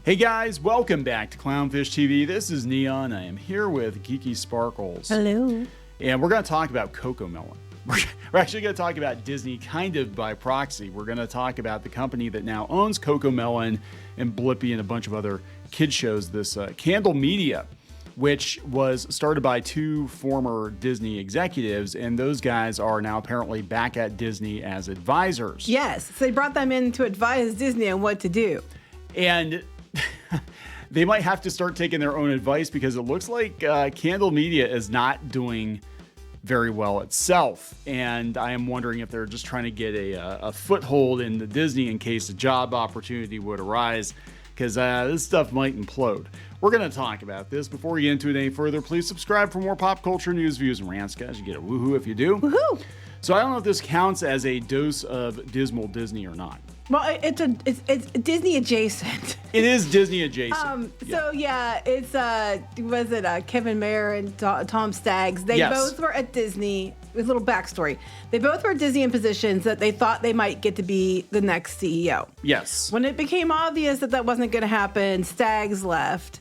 Hey guys, welcome back to Clownfish TV. This is Kneon. I am here with Geeky Sparkles. Hello. And we're going to talk about Cocomelon. We're actually going to talk about Disney kind of by proxy. We're going to talk about the company that now owns Cocomelon and Blippi and a bunch of other kid shows, this Candle Media, which was started by two former Disney executives, and those guys are now apparently back at Disney as advisors. Yes, so they brought them in to advise Disney on what to do. And they might have to start taking their own advice because it looks like Candle Media is not doing very well itself. And I am wondering if they're just trying to get a foothold in the Disney in case a job opportunity would arise, because this stuff might implode. We're going to talk about this. Before we get into it any further, please subscribe for more pop culture news, views, and rants, guys. You get a woohoo if you do. Woohoo! So I don't know if this counts as a dose of dismal Disney or not. Well, it's Disney adjacent. It is Disney adjacent. So yeah, it's was it Kevin Mayer and Tom Staggs? They both were at Disney. With a little backstory, they both were at Disney in positions that they thought they might get to be the next CEO. Yes. When it became obvious that that wasn't going to happen, Staggs left,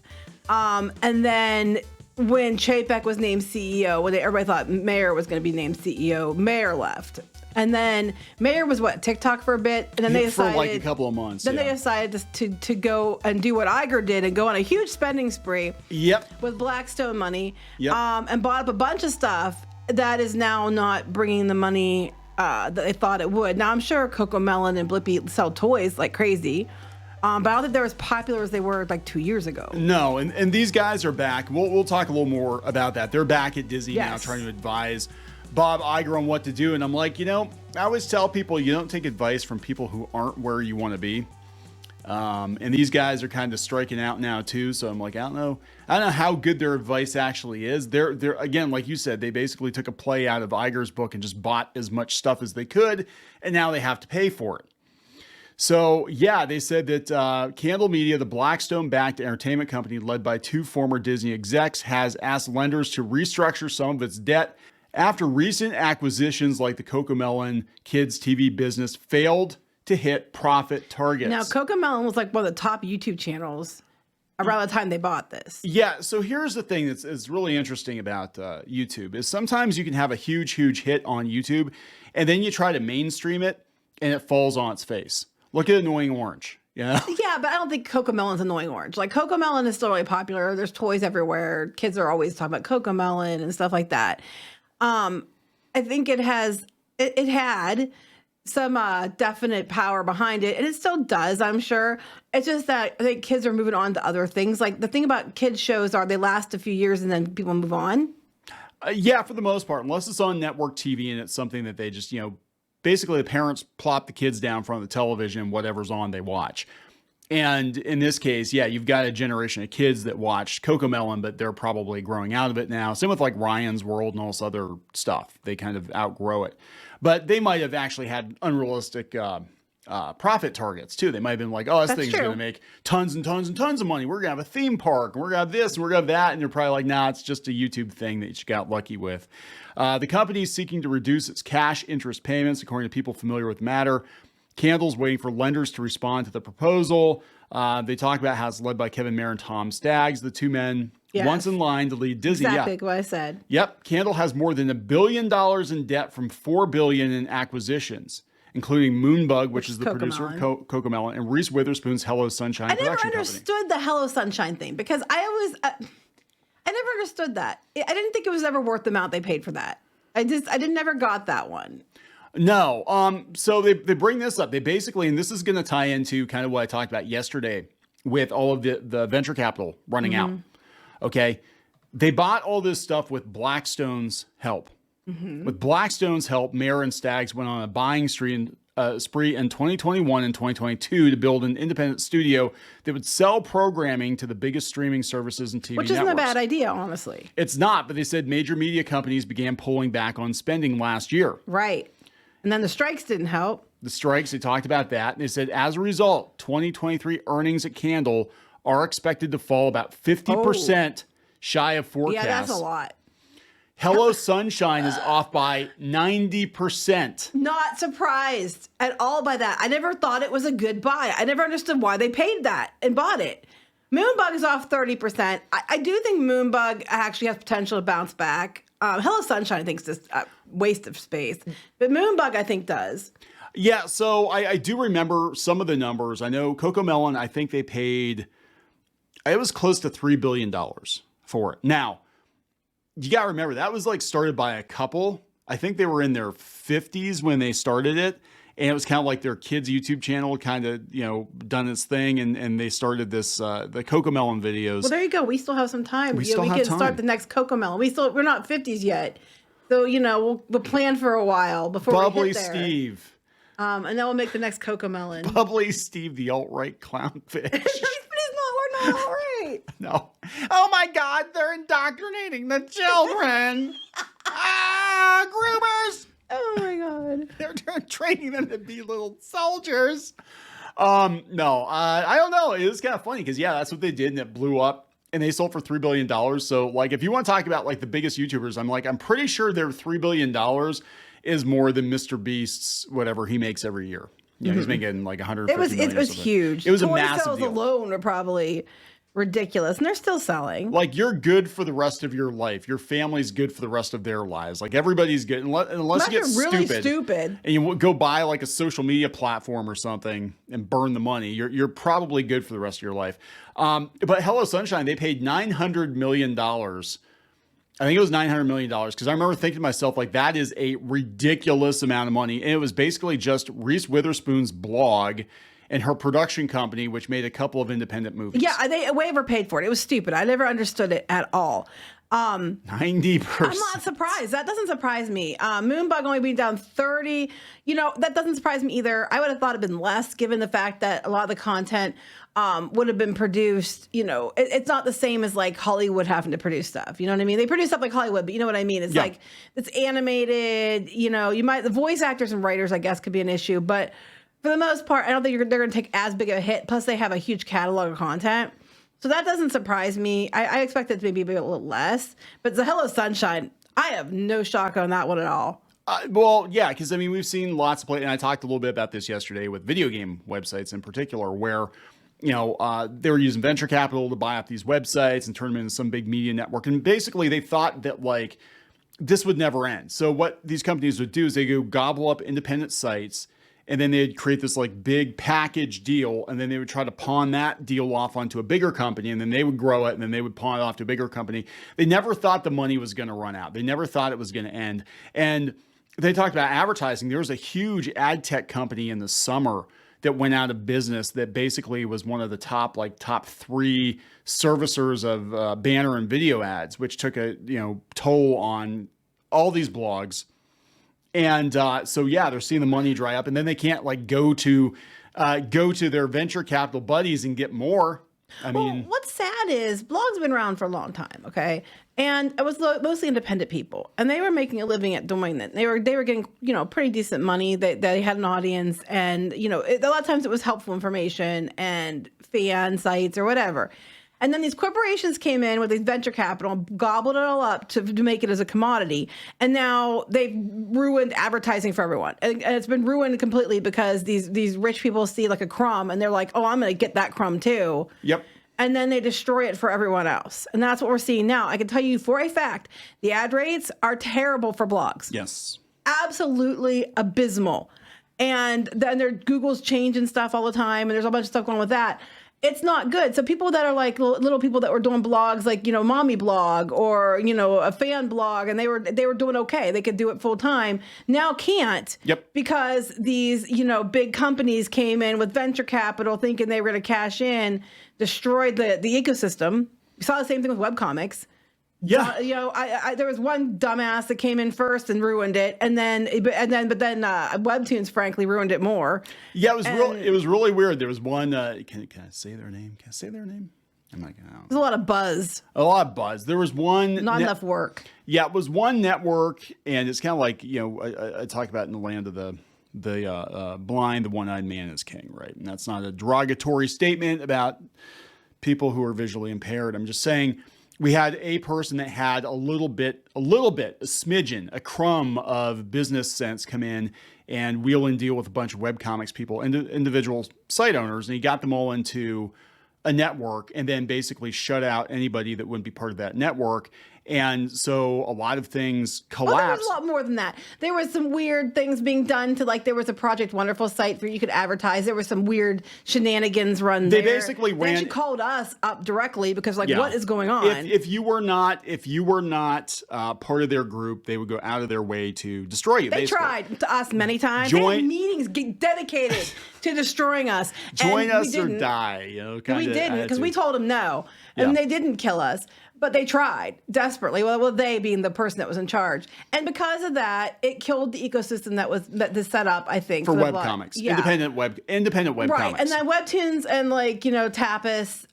and then when Chapek was named CEO, when everybody thought Mayer was going to be named CEO, Mayer left. And then Mayer was TikTok for a bit, and then they decided for like a couple of months. Then they decided to go and do what Iger did and go on a huge spending spree. Yep. With Blackstone money. Yep. And bought up a bunch of stuff that is now not bringing the money that they thought it would. Now I'm sure Cocomelon and Blippi sell toys like crazy. But I don't think they're as popular as they were like 2 years ago. No, and these guys are back. We'll talk a little more about that. They're back at Disney now trying to advise Bob Iger on what to do. And I'm like, I always tell people you don't take advice from people who aren't where you want to be. And these guys are kind of striking out now too. So I'm like, I don't know how good their advice actually is. They're again, like you said, they basically took a play out of Iger's book and just bought as much stuff as they could. And now they have to pay for it. So, yeah, they said that Candle Media, the Blackstone-backed entertainment company led by two former Disney execs, has asked lenders to restructure some of its debt after recent acquisitions like the Cocomelon Kids TV business failed to hit profit targets. Now, Cocomelon was like one of the top YouTube channels around the time they bought this. Yeah, so here's the thing that's really interesting about YouTube is sometimes you can have a huge hit on YouTube, and then you try to mainstream it, and it falls on its face. Look at Annoying Orange. Yeah, but I don't think Cocomelon's Annoying Orange. Like, Cocomelon is still really popular. There's toys everywhere. Kids are always talking about Cocomelon and stuff like that. I think it had some definite power behind it, and it still does, I'm sure. It's just that I think kids are moving on to other things. Like, the thing about kids shows are they last a few years and then people move on. Yeah, for the most part, unless it's on network TV and it's something that they just, basically the parents plop the kids down in front of the television, whatever's on, they watch. And in this case, yeah, you've got a generation of kids that watched Cocomelon, but they're probably growing out of it now. Same with like Ryan's World and all this other stuff. They kind of outgrow it. But they might have actually had unrealistic profit targets too. They might have been like, oh, this thing's going to make tons and tons and tons of money. We're going to have a theme park, and we're going to have this, and we're going to have that. And they're probably like, nah, it's just a YouTube thing that you got lucky with. The company is seeking to reduce its cash interest payments, according to people familiar with the matter. Candle's waiting for lenders to respond to the proposal. They talk about how it's led by Kevin Mayer and Tom Staggs, the two men once in line to lead Disney. Exactly what I said. Yep. Candle has more than $1 billion in debt from $4 billion in acquisitions, including Moonbug, which is the producer of Cocomelon, and Reese Witherspoon's Hello Sunshine production company. I never understood the Hello Sunshine thing because I never understood that. I didn't think it was ever worth the amount they paid for that. I never got that one. No. So they bring this up. They basically, and this is going to tie into kind of what I talked about yesterday with all of the venture capital running out. Okay. They bought all this stuff with Blackstone's help. With Blackstone's help, Mayer and Staggs went on a buying spree in 2021 and 2022 to build an independent studio that would sell programming to the biggest streaming services and TV networks. Which isn't a bad idea, honestly. It's not, but they said major media companies began pulling back on spending last year. Right. And then the strikes didn't help. The strikes, they talked about that. And they said, as a result, 2023 earnings at Candle are expected to fall about 50% shy of forecast. Yeah, that's a lot. Hello Sunshine is off by 90%. Not surprised at all by that. I never thought it was a good buy. I never understood why they paid that and bought it. Moonbug is off 30%. I do think Moonbug actually has potential to bounce back. Hello Sunshine, I think, is just a waste of space. But Moonbug, I think, does. Yeah, so I do remember some of the numbers. I know Cocomelon, I think they paid, it was close to $3 billion for it. Now, you got to remember, that was like started by a couple. I think they were in their 50s when they started it. And it was kind of like their kids' YouTube channel kind of, done its thing. And they started this, the Cocomelon videos. Well, there you go. We still have some time. We still have can time. Start the next Cocomelon. We're not 50s yet. So, we'll plan for a while before Bubbly we hit there. Steve. And then we'll make the next Cocomelon. Bubbly Steve, the alt-right clownfish. We're not all right. No. Oh my God, they're indoctrinating the children. Groomers. Oh my God. They're training them to be little soldiers. No, I don't know. It was kind of funny because, yeah, that's what they did, and it blew up. And they sold for $3 billion. So, like, if you want to talk about, like, the biggest YouTubers, I'm pretty sure their $3 billion is more than Mr. Beast's whatever he makes every year. Yeah, he's making like 150 million. It was huge. It was Toy a massive sales deal. alone were probably ridiculous, and they're still selling. Like, you're good for the rest of your life. Your family's good for the rest of their lives. Like, everybody's good unless you get really stupid and you go buy like a social media platform or something and burn the money. You're probably good for the rest of your life. But Hello Sunshine, they paid $900 million. I think it was $900 million because I remember thinking to myself, like, that is a ridiculous amount of money. And it was basically just Reese Witherspoon's blog and her production company, which made a couple of independent movies. Yeah, they way overpaid for it. It was stupid. I never understood it at all. 90%. I'm not surprised. That doesn't surprise me. Moonbug only being down 30. That doesn't surprise me either. I would have thought it'd been less given the fact that a lot of the content would have been produced. It's not the same as like Hollywood having to produce stuff. You know what I mean? They produce stuff like Hollywood, but you know what I mean? It's like, it's animated. The voice actors and writers, I guess, could be an issue. But for the most part, I don't think they're going to take as big of a hit. Plus, they have a huge catalog of content. So that doesn't surprise me. I expect it to maybe be a little less. But the Hello Sunshine, I have no shock on that one at all. Well, yeah, because we've seen lots of play, and I talked a little bit about this yesterday with video game websites in particular, where they were using venture capital to buy up these websites and turn them into some big media network, and basically they thought that like this would never end. So what these companies would do is they go gobble up independent sites. And then they'd create this like big package deal, and then they would try to pawn that deal off onto a bigger company, and then they would grow it, and then they would pawn it off to a bigger company. They never thought the money was going to run out. They never thought it was going to end. And they talked about advertising. There was a huge ad tech company in the summer that went out of business that basically was one of the top 3 servicers of banner and video ads, which took a toll on all these blogs. And so, yeah, they're seeing the money dry up, and then they can't like go to their venture capital buddies and get more. I mean, what's sad is blogs have been around for a long time. Okay. And it was mostly independent people, and they were making a living at doing it. They were getting, pretty decent money. They had an audience, and, a lot of times it was helpful information and fan sites or whatever. And then these corporations came in with these venture capital, gobbled it all up to make it as a commodity. And now they've ruined advertising for everyone. And it's been ruined completely because these rich people see like a crumb and they're like, oh, I'm going to get that crumb too. Yep. And then they destroy it for everyone else. And that's what we're seeing now. I can tell you for a fact, the ad rates are terrible for blogs. Yes. Absolutely abysmal. And then Google's changing stuff all the time. And there's a bunch of stuff going on with that. It's not good. So people that are like little people that were doing blogs like, mommy blog or, a fan blog, and they were doing okay. They could do it full time. Now can't. Yep. Because these, big companies came in with venture capital thinking they were going to cash in, destroyed the ecosystem. We saw the same thing with webcomics. Yeah. There was one dumbass that came in first and ruined it, but then Webtoons frankly ruined it more. Yeah, it was really weird. There was one. Can I say their name? Can I say their name? I'm not gonna. There's a lot of buzz. There was one. Not enough work. Yeah, it was one network, and it's kind of like I talk about in the land of the blind, the one-eyed man is king, right? And that's not a derogatory statement about people who are visually impaired. I'm just saying, we had a person that had a little bit, a smidgen, a crumb of business sense come in and wheel and deal with a bunch of webcomics people, individual site owners, and he got them all into a network and then basically shut out anybody that wouldn't be part of that network. And so a lot of things collapsed. Well, there was a lot more than that. There was some weird things being done to, like, there was a Project Wonderful site where you could advertise. There was some weird shenanigans run there. They basically ran. They called us up directly because, like, what is going on? If you were not part of their group, they would go out of their way to destroy you. They tried to us many times. They had meetings dedicated to destroying us. Join us or die. You know, we didn't, because we told them no, and they didn't kill us. But they tried desperately. Well, they being the person that was in charge, and because of that, it killed the ecosystem that was set up. I think for webcomics, independent webcomics, right? And then Webtoons and, like, Tapas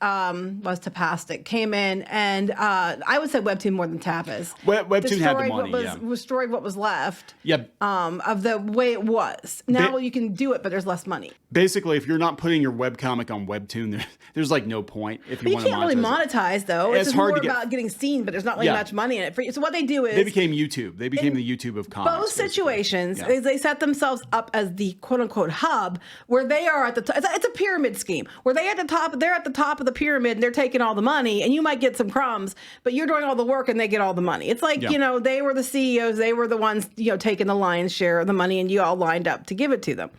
was Tapastic came in, and I would say Webtoon more than Tapas. Webtoon had the money, destroyed what was left. Yep. Of the way it was. Now you can do it, but there's less money. Basically, if you're not putting your webcomic on Webtoon, there's like no point. If you want to monetize, you can't really monetize though. It's hard to get. Getting seen, but there's not really much money in it for you. So what they do is they became YouTube. They became the YouTube of comics. Both situations, is they set themselves up as the quote unquote hub, where they are at the top. It's a pyramid scheme where they're at the top of the pyramid and they're taking all the money, and you might get some crumbs, but you're doing all the work and they get all the money. It's like, they were the CEOs, they were the ones, taking the lion's share of the money, and you all lined up to give it to them.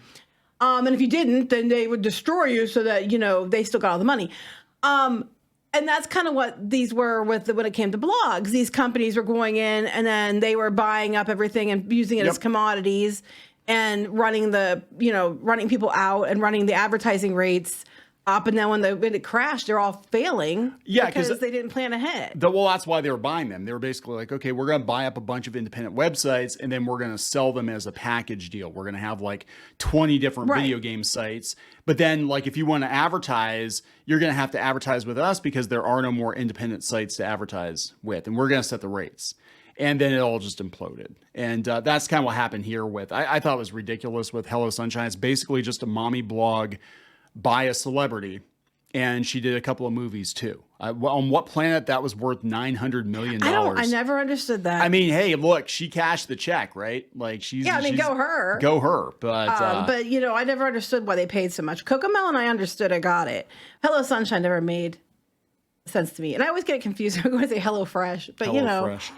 And if you didn't, then they would destroy you so that, they still got all the money. And that's kind of what these were when it came to blogs. These companies were going in and then they were buying up everything and using it as commodities and running people out and running the advertising rates up. And then when it crashed, they're all failing because they didn't plan ahead. Well, that's why they were buying them. They were basically like, okay, we're going to buy up a bunch of independent websites and then we're going to sell them as a package deal. We're going to have like 20 different video game sites. But then, like, if you want to advertise, you're going to have to advertise with us because there are no more independent sites to advertise with. And we're going to set the rates. And then it all just imploded. And that's kind of what happened here with, I thought it was ridiculous with Hello Sunshine. It's basically just a mommy blog by a celebrity, and she did a couple of movies too. On what planet that was worth $900 million? I never understood that. I mean, hey, look, she cashed the check, right? Like go her. But I never understood why they paid so much. Cocomelon, I understood, I got it. Hello Sunshine never made sense to me, and I always get confused. I'm going to say Hello Fresh, but Fresh.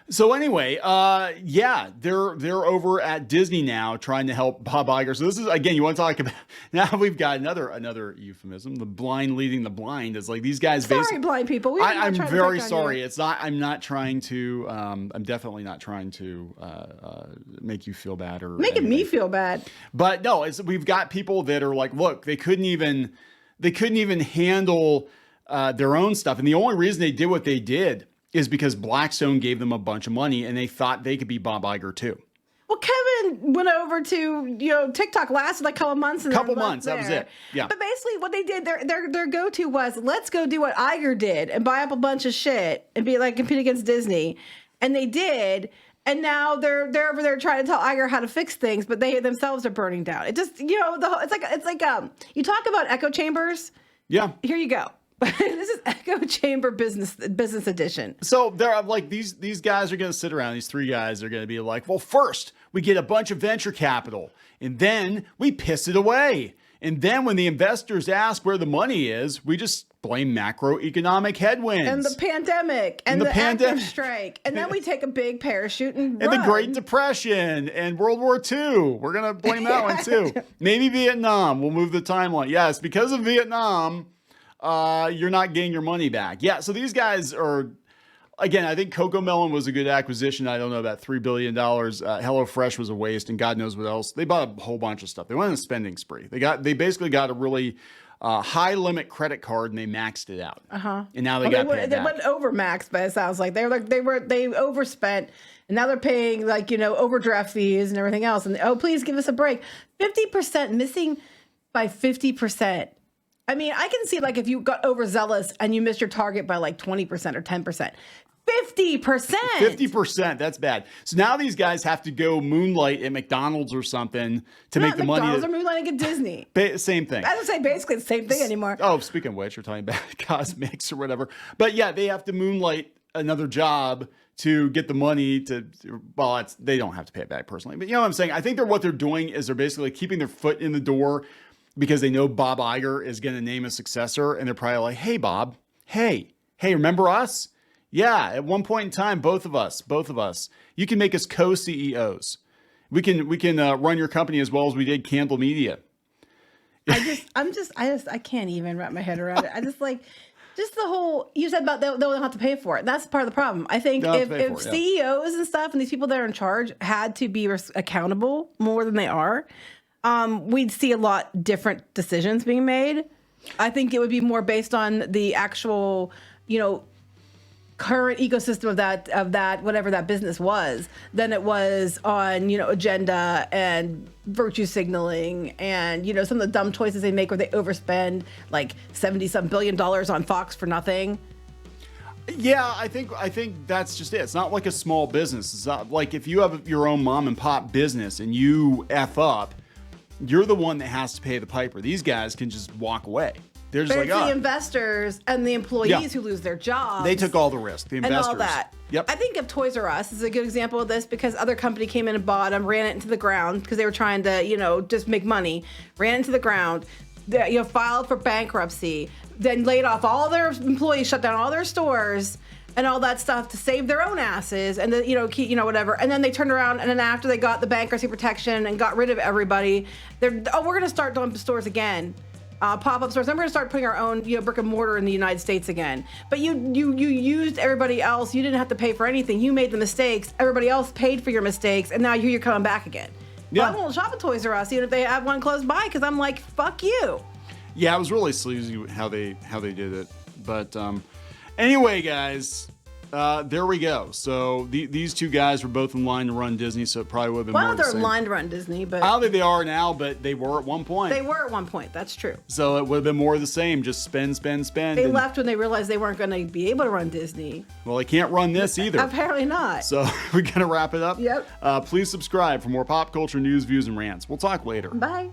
So anyway, they're over at Disney now trying to help Bob Iger. So this is, again, you want to talk about, now we've got another euphemism, the blind leading the blind. It's like these guys Sorry, blind people. I'm very sorry. It's not, I'm not trying to, I'm definitely not trying to make you feel bad or making me feel bad. But no, we've got people that are like, look, they couldn't even handle their own stuff. And the only reason they did what they did is because Blackstone gave them a bunch of money and they thought they could be Bob Iger too. Well, Kevin went over to, TikTok lasted like a couple months. That was it. Yeah. But basically what they did, their go-to was, let's go do what Iger did and buy up a bunch of shit and be like, compete against Disney. And they did. And now they're over there trying to tell Iger how to fix things, but they themselves are burning down. It just, it's like you talk about echo chambers. Yeah. Here you go. This is Echo Chamber Business Edition. So they're like, these guys are going to sit around. These three guys are going to be like, well, first we get a bunch of venture capital and then we piss it away. And then when the investors ask where the money is, we just blame macroeconomic headwinds. And the pandemic. And the active strike. And then we take a big parachute and run. And the Great Depression and World War II. We're going to blame that one too. Maybe Vietnam. We'll move the timeline. Yes, because of Vietnam, you're not getting your money back. Yeah, so these guys are, again, I think Cocomelon was a good acquisition. I don't know, about $3 billion. HelloFresh was a waste, and God knows what else. They bought a whole bunch of stuff. They went on a spending spree. They basically got a really high limit credit card, and they maxed it out. And now they got paid back. They went over maxed, but it sounds like they overspent, and now they're paying overdraft fees and everything else. And please give us a break. 50% missing by 50%. I mean, I can see if you got overzealous and you missed your target by 20% or 10%. 50%. 50%. That's bad. So now these guys have to go moonlight at McDonald's or something to make the money. McDonald's or moonlighting at Disney. Same thing. I don't say basically the same thing anymore. Oh, speaking of which, we're talking about cosmetics or whatever. But yeah, they have to moonlight another job to get the money to, well, they don't have to pay it back personally. But you know what I'm saying? I think what they're doing is they're basically keeping their foot in the door because they know Bob Iger is going to name a successor. And they're probably like, hey, Bob, hey, remember us? Yeah, at one point in time, both of us, you can make us co-CEOs. We can run your company as well as we did Candle Media. I can't even wrap my head around it. I just the whole, you said about they don't have to pay for it. That's part of the problem. I think if CEOs and stuff and these people that are in charge had to be accountable more than they are, we'd see a lot different decisions being made. I think it would be more based on the actual, current ecosystem of that whatever that business was than it was on agenda and virtue signaling and some of the dumb choices they make where they overspend like $70-some billion on Fox for nothing. Yeah, I think that's just it. It's not like a small business. It's not like if you have your own mom and pop business and you F up, you're the one that has to pay the piper. These guys can just walk away. They're just but it's the investors and the employees who lose their jobs. They took all the risk. The investors. And all that. Yep. I think of Toys R Us is a good example of this because other company came in and bought them, ran it into the ground because they were trying to, just make money. Ran it into the ground, filed for bankruptcy, then laid off all their employees, shut down all their stores and all that stuff to save their own asses and then, whatever. And then they turned around and then after they got the bankruptcy protection and got rid of everybody, we're going to start doing stores again. Pop-up stores. I'm going to start putting our own, brick and mortar in the United States again. But you used everybody else. You didn't have to pay for anything. You made the mistakes. Everybody else paid for your mistakes, and now you're coming back again. Yeah. Well, I won't shop at Toys R Us even if they have one close by because I'm like, fuck you. Yeah, it was really sleazy how they did it. But anyway, guys. There we go. So these two guys were both in line to run Disney, so it probably would have been more the same. They're in line to run Disney, but... I don't think they are now, but they were at one point. They were at one point. That's true. So it would have been more of the same. Just spend. They left when they realized they weren't going to be able to run Disney. Well, they can't run this either. Apparently not. So we're going to wrap it up. Yep. Please subscribe for more pop culture news, views, and rants. We'll talk later. Bye.